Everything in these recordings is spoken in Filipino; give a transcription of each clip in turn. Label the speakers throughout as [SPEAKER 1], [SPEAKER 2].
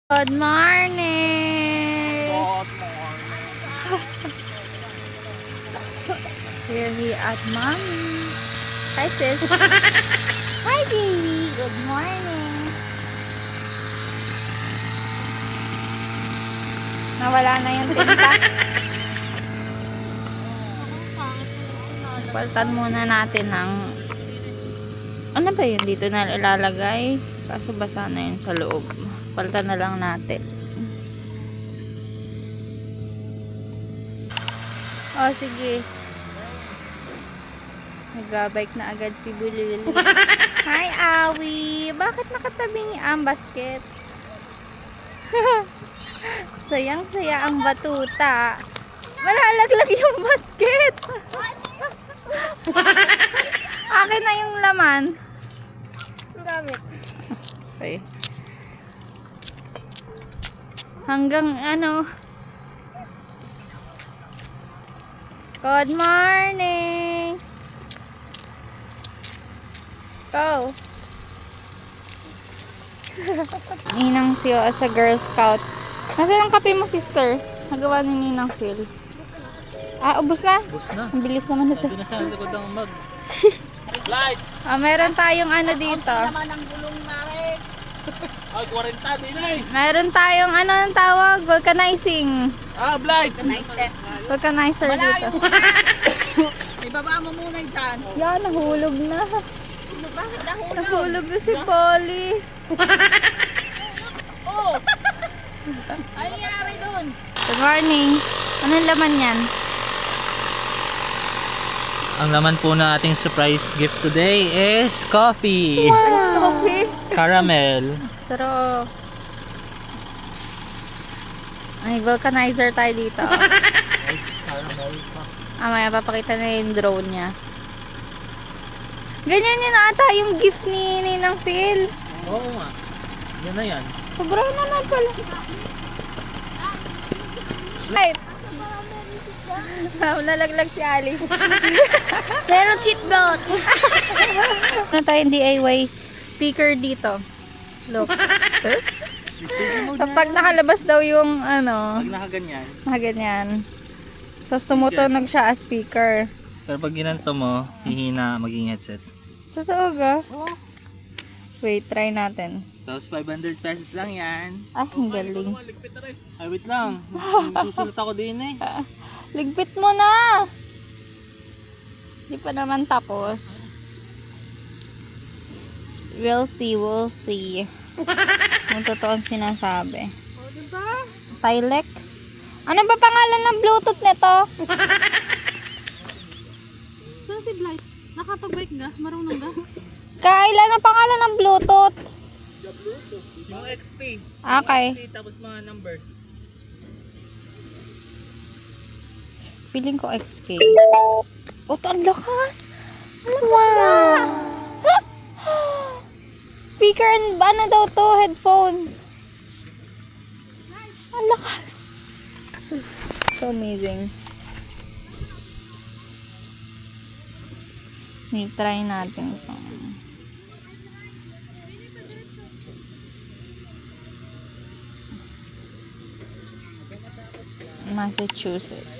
[SPEAKER 1] Good morning!
[SPEAKER 2] Good morning.
[SPEAKER 1] Here we at mommy. Hi sis. Hi baby. Good morning. Nawala na yung tinta. Paltan muna natin ng ano ba yun dito na ilalagay? Kaso basa na yun sa loob. Paltan na lang natin. Oh, sige. Nag-bike na agad si Bulili. Hi, Awi! Bakit nakatabi ni ang basket? Sayang-saya ang batuta. Malalaglag yung basket. Akin na yung laman.
[SPEAKER 2] Gamit.
[SPEAKER 1] Okay. Hanggang ano. Good morning. Go. Ninang Sil as a Girl Scout. Nasaan ang kape mo, sister? Nagawa ni Ninang Sil. Ah, ubos na?
[SPEAKER 2] Bus na.
[SPEAKER 1] Ang bilis naman ito.
[SPEAKER 2] Hindi na sa likod ng mag. Light!
[SPEAKER 1] Ah, meron tayong ano dito.
[SPEAKER 2] Naman ang gulong namin. Ay, 40 din eh.
[SPEAKER 1] Meron tayong ano ang tawag? Vulcanizing.
[SPEAKER 2] Ah, blight!
[SPEAKER 1] Vulcanizer dito.
[SPEAKER 2] Ibaba mo muna dyan.
[SPEAKER 1] Yan, nahulog na.
[SPEAKER 2] Bakit nahulog?
[SPEAKER 1] Nahulog na si Polly.
[SPEAKER 2] Oh! Ano nangyari dun?
[SPEAKER 1] Good morning. Anong laman yan?
[SPEAKER 2] Ang laman po na ating surprise gift today is coffee.
[SPEAKER 1] Ice coffee.
[SPEAKER 2] Caramel.
[SPEAKER 1] Sarap. Ay, vulcanizer tayo dito.
[SPEAKER 2] Caramel pa.
[SPEAKER 1] Maya papakita na yung drone niya. Ganyan yun ata yung gift ni Ninang Sil.
[SPEAKER 2] Oo nga. Yan na yan.
[SPEAKER 1] Sobrang naman pala. Right. Nalaglag si Ali.
[SPEAKER 3] Meron seatbelt.
[SPEAKER 1] Ano tayong DIY speaker dito? Look. Kapag nakalabas daw yung ano,
[SPEAKER 2] Pag nakaganyan.
[SPEAKER 1] ganyan. Tapos tumutunog siya as speaker.
[SPEAKER 2] Pero pag ginanto mo, hihina maging headset.
[SPEAKER 1] Totoo ga? Wait, try natin.
[SPEAKER 2] Tapos 500 pesos lang yan.
[SPEAKER 1] Ah, ang galing.
[SPEAKER 2] Ay, wait lang. Susulat ako din eh.
[SPEAKER 1] Ligpit mo na! Di pa naman tapos. We'll see, we'll see. Kung totoo ang sinasabi.
[SPEAKER 3] O, diba?
[SPEAKER 1] Tilex? Ano ba pangalan ng Bluetooth nito?
[SPEAKER 3] Saan si Blight? Nakapag-bike ka? Marunong ka?
[SPEAKER 1] Kailan ang pangalan ng Bluetooth?
[SPEAKER 2] Yung XP.
[SPEAKER 1] Okay.
[SPEAKER 2] XP tapos mga numbers.
[SPEAKER 1] Feeling ko XK. Oh, ang lakas! Ang lakas na! Speaker and ano daw to? Headphones. Ang lakas! So amazing. I-try natin ito. Massachusetts.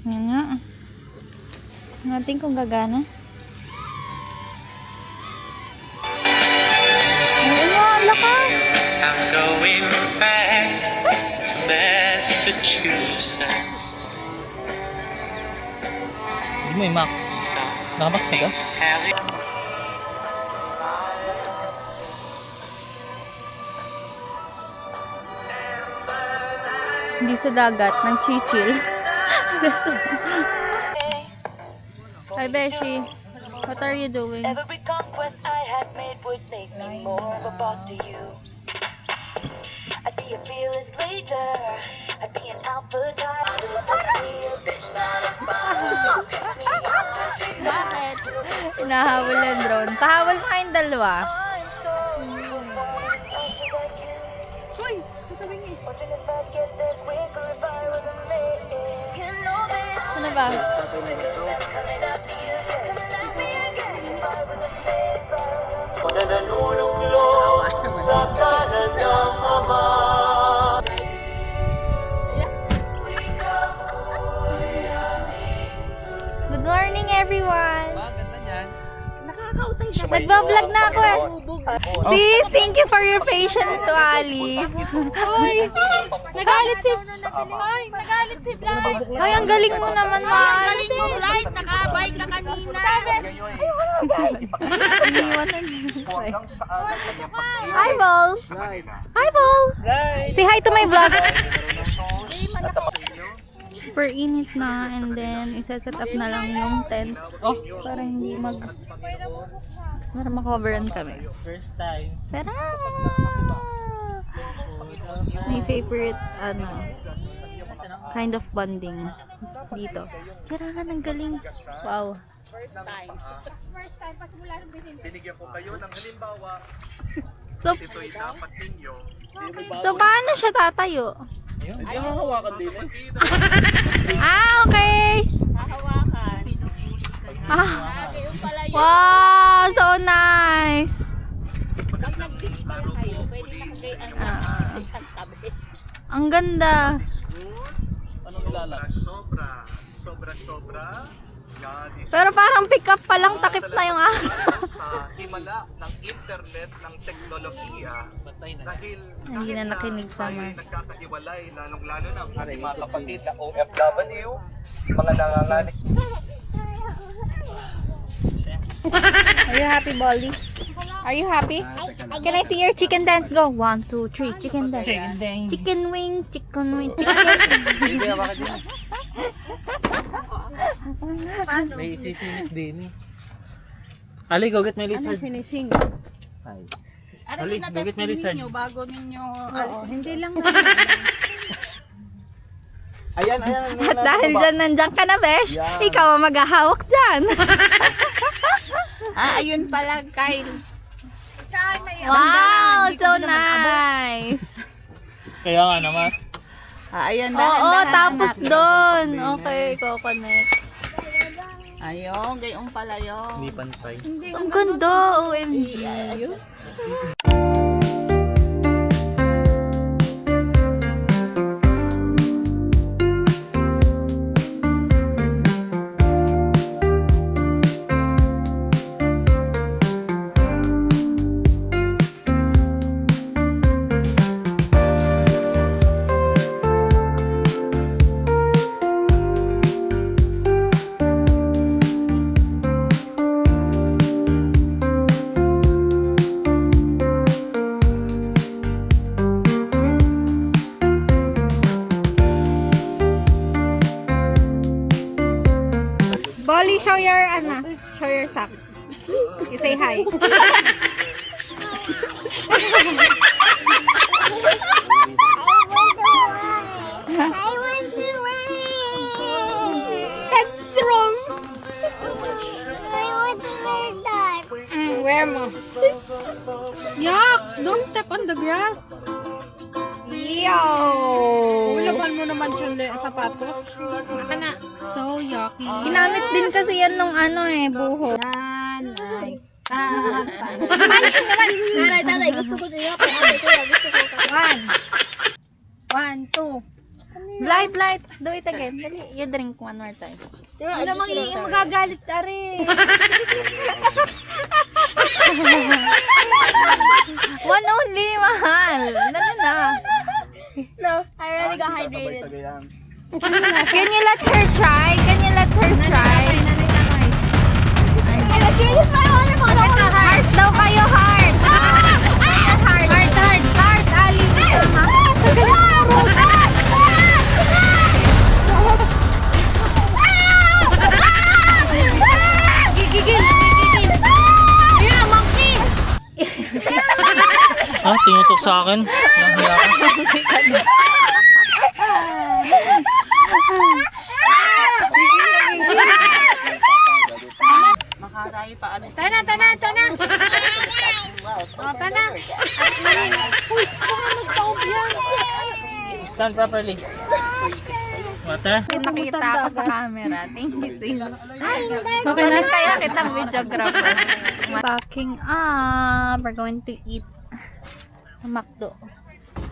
[SPEAKER 1] Yan nga. Natin kung gagana. Ayun nga, ang lakas.
[SPEAKER 4] I'm going back to Massachusetts.
[SPEAKER 2] Hindi mo i-max. Nakamax na ka?
[SPEAKER 4] Something's telling
[SPEAKER 1] Hindi sa dagat, nang chichil. Hi, Beshi. What are you doing?
[SPEAKER 5] Every conquest I had made would make me more of a boss to you. I'd be a fearless leader. I'd be an alpha type. I'd be a bitch, not a bomb. Pick me up to be
[SPEAKER 1] Bakit? Hinahabol yung drone. Pahabol mo kayong dalawa.
[SPEAKER 5] I'm so
[SPEAKER 1] ba? Good morning, everyone!
[SPEAKER 2] Ganda niyan.
[SPEAKER 1] Nagbablog na ako eh. Sis, thank you for your patience to Ali.
[SPEAKER 3] Hoy! Nagalit si... Hoy! Nagalit si Blight!
[SPEAKER 1] Ay, ang galing mo naman, Mahal.
[SPEAKER 3] Galit mo, Blight! Nakabike ka kanina! Sabi!
[SPEAKER 1] Iniwan na niya. Hi, Balls! Hi, Ball! Say hi to my vlog. Super init na, and then isa-set up na lang yung tent para hindi para makoveran kami.
[SPEAKER 2] First time.
[SPEAKER 1] Tara! My favorite, kind of bonding dito. Tira ka ng galing. Wow.
[SPEAKER 3] First time kasi mula nung binili.
[SPEAKER 6] Binigyan ko kayo ng halimbawa,
[SPEAKER 1] So,
[SPEAKER 6] ito'y dapat ninyo.
[SPEAKER 1] so paano siya tatayo?
[SPEAKER 6] Hindi mo hawakan din eh.
[SPEAKER 1] Ah, okay!
[SPEAKER 3] Hahawakan.
[SPEAKER 1] Ah,
[SPEAKER 3] Yung pala yun.
[SPEAKER 1] wow! So nice!
[SPEAKER 3] Pag nag-beach pala kayo, pwede nakagay sa isang tabi.
[SPEAKER 1] Ang ganda!
[SPEAKER 6] Sobra. God is
[SPEAKER 1] Pero parang pick up pa lang, takip na yung
[SPEAKER 6] sa himala ng internet ng teknolohiya dahil
[SPEAKER 1] Hindi na nakinig sa
[SPEAKER 6] tayo'y
[SPEAKER 1] mas.
[SPEAKER 6] nagkakahiwalay, lalong-lalo na ang ating mga kapatid na OFW, mga nangangalit.
[SPEAKER 1] Are you happy, Bolly? Are you happy? Can I see your chicken dance? Go! 1, 2, 3, chicken dance.
[SPEAKER 2] Chicken dance.
[SPEAKER 1] Chicken wing, chicken wing, chicken
[SPEAKER 2] May isisimit din eh. Ali, go get my lizard.
[SPEAKER 3] Sinising.
[SPEAKER 2] Hi.
[SPEAKER 3] Ano
[SPEAKER 2] Ali, go get my lizard.
[SPEAKER 3] bago ninyo alisin? Hindi lang.
[SPEAKER 6] Ayan.
[SPEAKER 1] At dahil dyan nandiyan ka na, Besh, ikaw ang maghahawak dyan.
[SPEAKER 3] Ayun pala, Kyle.
[SPEAKER 1] Wow! So nice!
[SPEAKER 2] Kaya nga naman.
[SPEAKER 3] Ayun,
[SPEAKER 1] Oo, tapos doon. Okay, connect.
[SPEAKER 3] Ayun, gayong pala yun.
[SPEAKER 2] Hindi pantay.
[SPEAKER 1] So, ang ganda, OMG. Bolly, show your socks. You say hi. That's wrong. Where mo?
[SPEAKER 3] Yak! Don't step on the grass.
[SPEAKER 1] Yo!
[SPEAKER 3] Ulaban mo naman yung sapatos. Maka na. So yucky.
[SPEAKER 1] Ginamit din kasi yan nung buho.
[SPEAKER 3] Nanay.
[SPEAKER 5] Nanay, gusto ko niyo. Gusto ko.
[SPEAKER 3] 1, 2.
[SPEAKER 1] Blight. Do it again. Dali, you drink one more time.
[SPEAKER 3] Ano magagalit ka rin?
[SPEAKER 1] One only, mahal. Dali na.
[SPEAKER 5] No, I really got hydrated.
[SPEAKER 1] Can you let her try?
[SPEAKER 3] Nanay.
[SPEAKER 5] I let you use my water bottle.
[SPEAKER 1] Heart daw kayo, heart. Heart, Ali.
[SPEAKER 5] Sa
[SPEAKER 3] Gigigil. Yeah, monkey.
[SPEAKER 2] Ah, tinutok sa akin. Nahiya ka.
[SPEAKER 3] Makarayo pa ano.
[SPEAKER 5] Tana.
[SPEAKER 3] Tana.
[SPEAKER 2] Stand properly. Water?
[SPEAKER 1] Nakita ako sa camera. Thank you, sis. Okay na kaya kitang videographer. Packing up. We're going to eat sa McDo.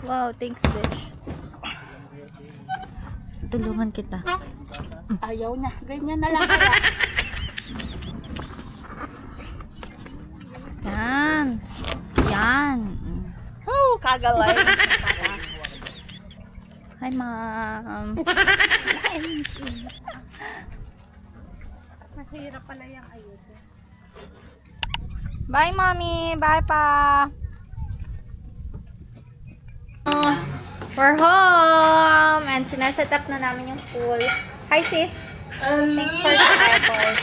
[SPEAKER 1] Wow, thanks, bitch. Tulungan kita.
[SPEAKER 7] Ayaw niya. Ganyan na lang kaya.
[SPEAKER 1] Yan. Yan.
[SPEAKER 7] Oh, kagalay.
[SPEAKER 1] Hi, ma'am.
[SPEAKER 3] Masihirap pala yung ayuda.
[SPEAKER 1] Bye, mommy. Bye, pa. We're home! And sinaset up na namin yung pool. Hi, sis. Thanks for the effort.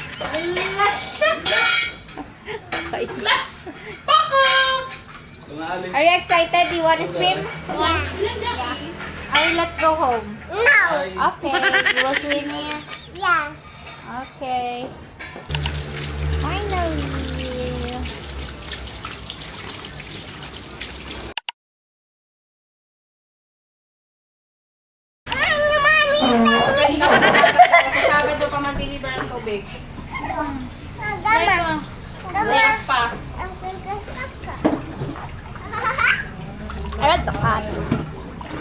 [SPEAKER 1] Are you excited? Do you want to swim? Yeah. Alright, let's go home. No. Okay. You will swim here?
[SPEAKER 8] Yes.
[SPEAKER 1] Okay. Finally.
[SPEAKER 3] Sabado pa man-deliver ang tubig.
[SPEAKER 8] Gama.
[SPEAKER 3] Bukas pa.
[SPEAKER 1] I read the fat.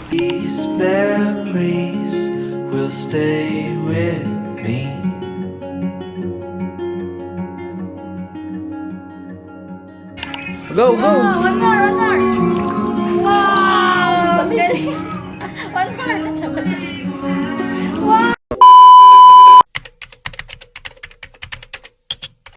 [SPEAKER 9] These memories will stay with me.
[SPEAKER 6] Go, go!
[SPEAKER 1] One more, one more.